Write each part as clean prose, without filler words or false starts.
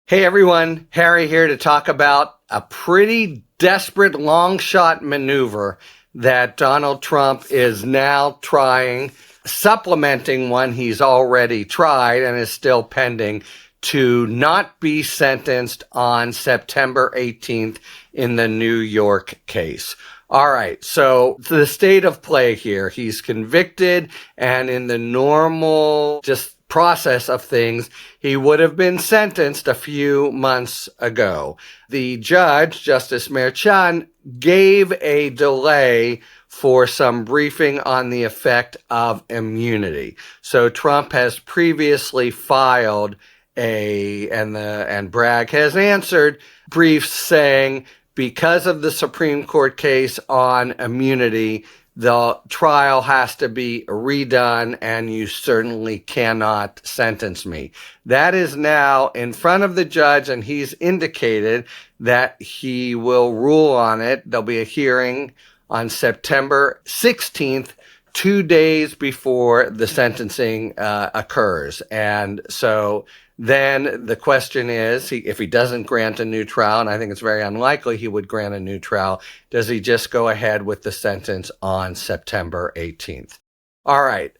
Hey everyone, Harry here to talk about a pretty desperate long shot maneuver that Donald Trump is now trying, supplementing one he's already tried and is still pending, to not be sentenced on September 18th in the New York case. All right, so the state of play here, he's convicted, and in the normal process of things, he would have been sentenced a few months ago. The judge, Justice Merchan, gave a delay for some briefing on the effect of immunity. So Trump has previously filed and Bragg has answered briefs saying, because of the Supreme Court case on immunity, the trial has to be redone and you certainly cannot sentence me. That is now in front of the judge, and he's indicated that he will rule on it. There'll be a hearing on September 16th, 2 days before the sentencing occurs. And so then the question is, if he doesn't grant a new trial, and I think it's very unlikely he would grant a new trial, does he just go ahead with the sentence on September 18th? All right.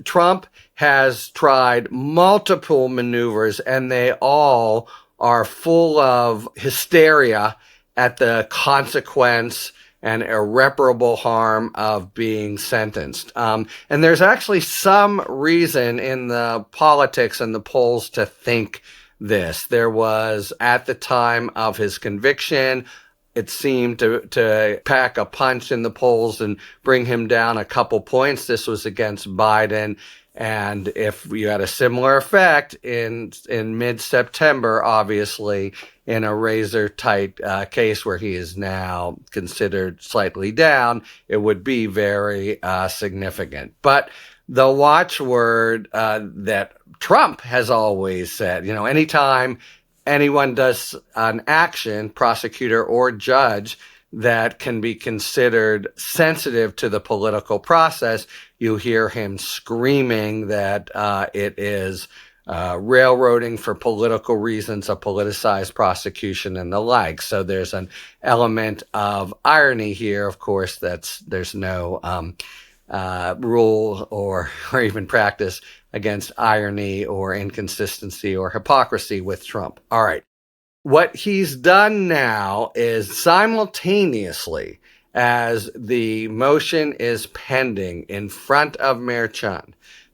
Trump has tried multiple maneuvers, and they all are full of hysteria at the consequence and irreparable harm of being sentenced. And there's actually some reason in the politics and the polls to think this. There was, at the time of his conviction, it seemed to pack a punch in the polls and bring him down a couple points. This was against Biden. And if you had a similar effect in mid-September, obviously, in a razor-tight case where he is now considered slightly down, it would be very significant. But the watchword that Trump has always said, anytime anyone does an action, prosecutor or judge, that can be considered sensitive to the political process, you hear him screaming that it is railroading for political reasons, a politicized prosecution, and the like. So there's an element of irony here. Of course, there's no rule or even practice against irony or inconsistency or hypocrisy with Trump. All right. What he's done now is, simultaneously as the motion is pending in front of Merchan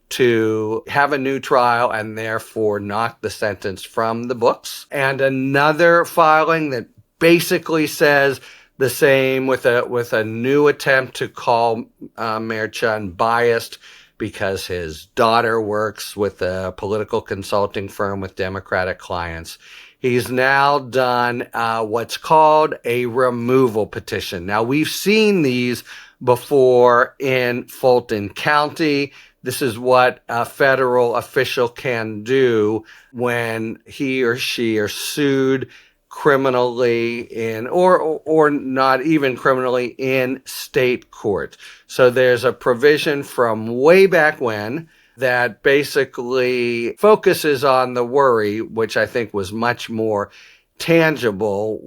to have a new trial and therefore knock the sentence from the books, and another filing that basically says the same, with a new attempt to call Merchan biased because his daughter works with a political consulting firm with Democratic clients. He's now done what's called a removal petition. Now, we've seen these before in Fulton County. This is what a federal official can do when he or she are sued criminally or not even criminally in state court. So there's a provision from way back when that basically focuses on the worry, which I think was much more tangible,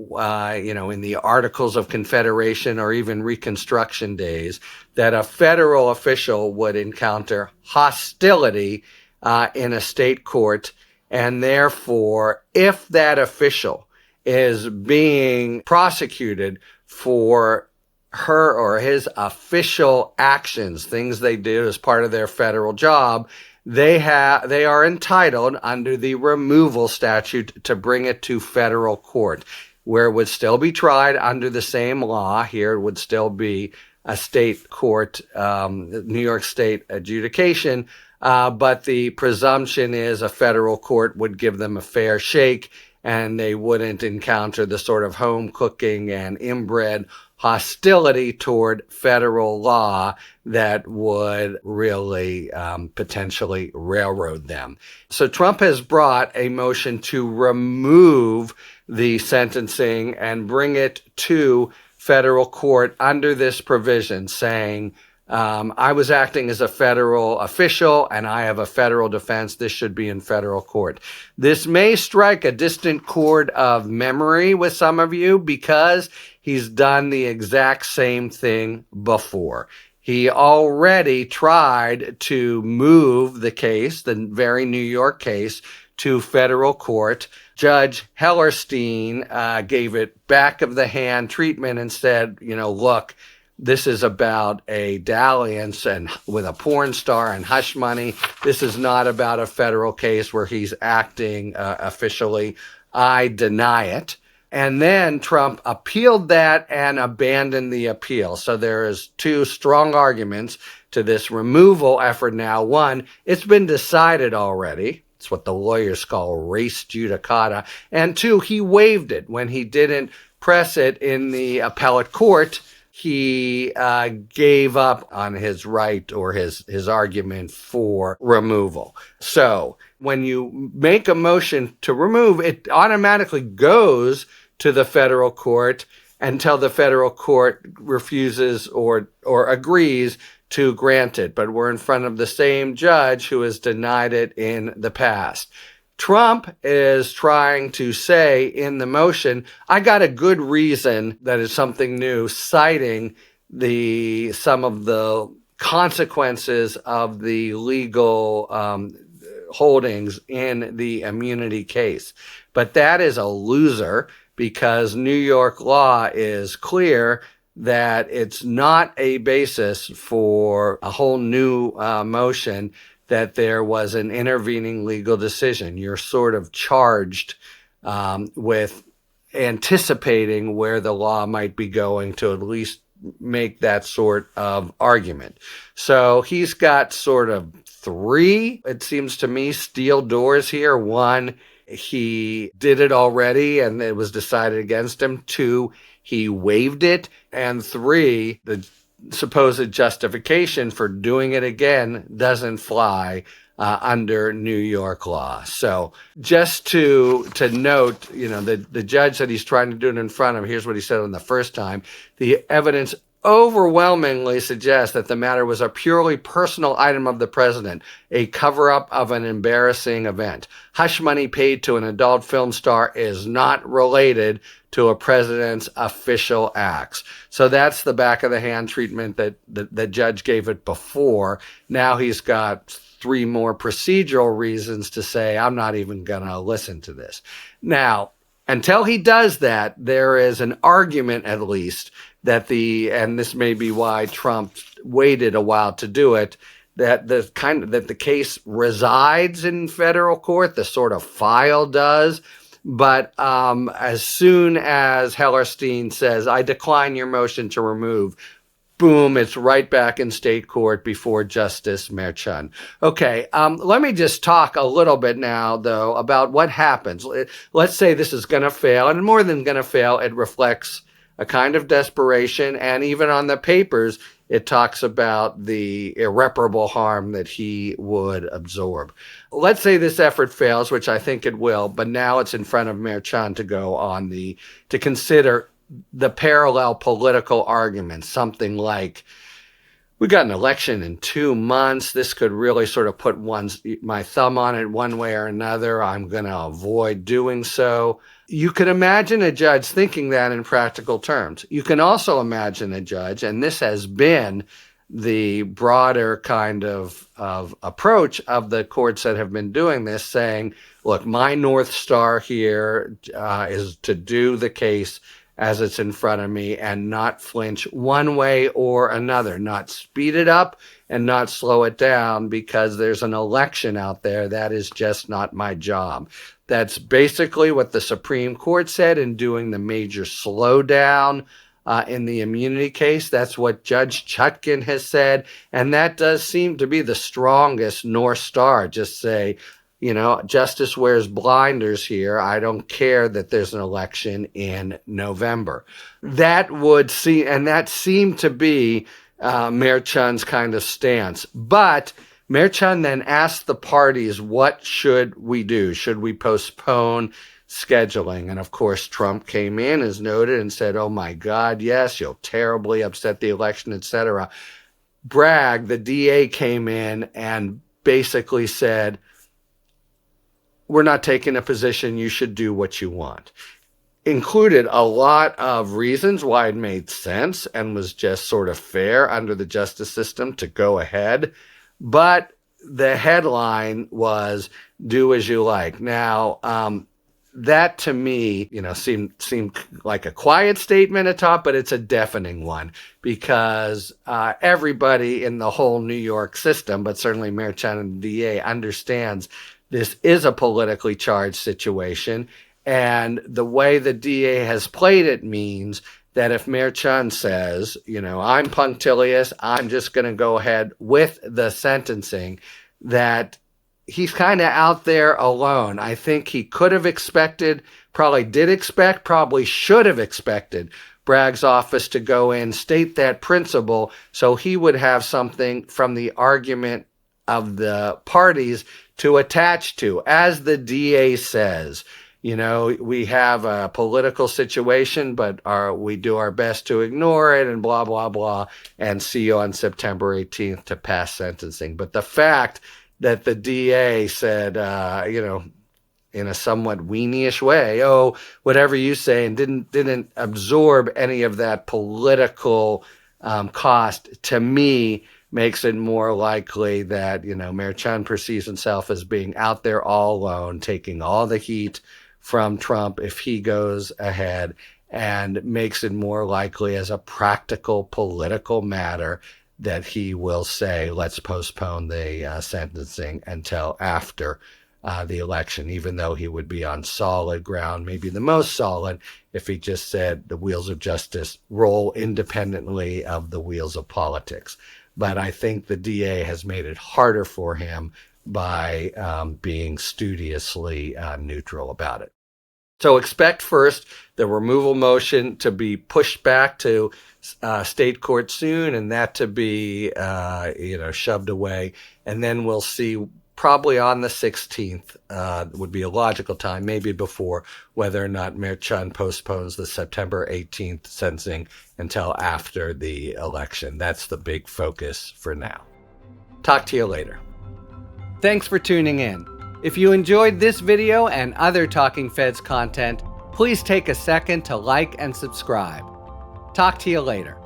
in the Articles of Confederation or even Reconstruction days, that a federal official would encounter hostility in a state court. And therefore, if that official is being prosecuted for her or his official actions, things they do as part of their federal job, they are entitled under the removal statute to bring it to federal court, where it would still be tried under the same law. Here it would still be a state court, New York State adjudication, but the presumption is a federal court would give them a fair shake, and they wouldn't encounter the sort of home cooking and inbred hostility toward federal law that would really potentially railroad them. So Trump has brought a motion to remove the sentencing and bring it to federal court under this provision, saying I was acting as a federal official, and I have a federal defense. This should be in federal court. This may strike a distant chord of memory with some of you because he's done the exact same thing before. He already tried to move the case, the very New York case, to federal court. Judge Hellerstein gave it back of the hand treatment and said, look, this is about a dalliance and with a porn star and hush money. This is not about a federal case where he's acting officially. I deny it. And then Trump appealed that and abandoned the appeal. So there is two strong arguments to this removal effort now. One, it's been decided already. It's what the lawyers call res judicata. And two, he waived it when he didn't press it in the appellate court. He gave up on his right or his argument for removal. So when you make a motion to remove, it automatically goes to the federal court until the federal court refuses or agrees to grant it. But we're in front of the same judge who has denied it in the past. Trump is trying to say in the motion, I got a good reason that is something new, citing some of the consequences of the legal holdings in the immunity case. But that is a loser because New York law is clear that it's not a basis for a whole new motion that there was an intervening legal decision. You're sort of charged with anticipating where the law might be going to at least make that sort of argument. So he's got sort of three, it seems to me, steel doors here. One, he did it already and it was decided against him. Two, he waived it. And three, the supposed justification for doing it again doesn't fly under New York law. So just to note, the judge that he's trying to do it in front of, here's what he said on the first time. The evidence overwhelmingly suggests that the matter was a purely personal item of the president, a cover-up of an embarrassing event. Hush money paid to an adult film star is not related to a president's official acts. So that's the back of the hand treatment that the judge gave it before. Now he's got three more procedural reasons to say, I'm not even going to listen to this. Now, until he does that, there is an argument at least that and this may be why Trump waited a while to do it, that the case resides in federal court, the sort of file does. But as soon as Hellerstein says, I decline your motion to remove, boom, it's right back in state court before Justice Merchan. Okay, let me just talk a little bit now, though, about what happens. Let's say this is going to fail, and more than going to fail, it reflects a kind of desperation, and even on the papers, it talks about the irreparable harm that he would absorb. Let's say this effort fails, which I think it will, but now it's in front of Merchan to go on to consider the parallel political arguments, something like, we got an election in 2 months. This could really sort of put my thumb on it one way or another. I'm going to avoid doing so. You can imagine a judge thinking that in practical terms. You can also imagine a judge, and this has been the broader kind of approach of the courts that have been doing this, saying, look, my North Star here is to do the case as it's in front of me and not flinch one way or another, not speed it up and not slow it down because there's an election out there. That is just not my job. That's basically what the Supreme Court said in doing the major slowdown in the immunity case. That's what Judge Chutkan has said. And that does seem to be the strongest North Star. Just say, justice wears blinders here. I don't care that there's an election in November. That seemed to be Merchan's kind of stance. But Merchan then asked the parties, what should we do? Should we postpone scheduling? And of course, Trump came in, as noted, and said, oh my God, yes, you'll terribly upset the election, etc. Bragg, the DA, came in and basically said, we're not taking a position, you should do what you want. Included a lot of reasons why it made sense and was just sort of fair under the justice system to go ahead. But the headline was, do as you like. Now, that to me, seemed like a quiet statement at top, but it's a deafening one because everybody in the whole New York system, but certainly Mayor Chen and the DA, understands this is a politically charged situation. And the way the DA has played it means that if Mayor Chen says, I'm punctilious, I'm just going to go ahead with the sentencing, that he's kind of out there alone. I think he could have expected, probably did expect, probably should have expected Bragg's office to go in, state that principle, so he would have something from the argument of the parties to attach to. As the DA says, we have a political situation, but we do our best to ignore it and blah, blah, blah, and see you on September 18th to pass sentencing. But the fact that the DA said, in a somewhat weenie-ish way, oh, whatever you say, and didn't absorb any of that political cost, to me, makes it more likely that, Mayor Chen perceives himself as being out there all alone, taking all the heat from Trump if he goes ahead, and makes it more likely as a practical political matter that he will say, let's postpone the sentencing until after the election, even though he would be on solid ground, maybe the most solid, if he just said the wheels of justice roll independently of the wheels of politics. But I think the DA has made it harder for him by being studiously neutral about it. So expect first the removal motion to be pushed back to state court soon, and that to be shoved away, and then we'll see probably on the 16th would be a logical time, maybe before, whether or not Mayor Chen postpones the September 18th sentencing until after the election. That's the big focus for now. Talk to you later. Thanks for tuning in. If you enjoyed this video and other Talking Feds content, please take a second to like and subscribe. Talk to you later.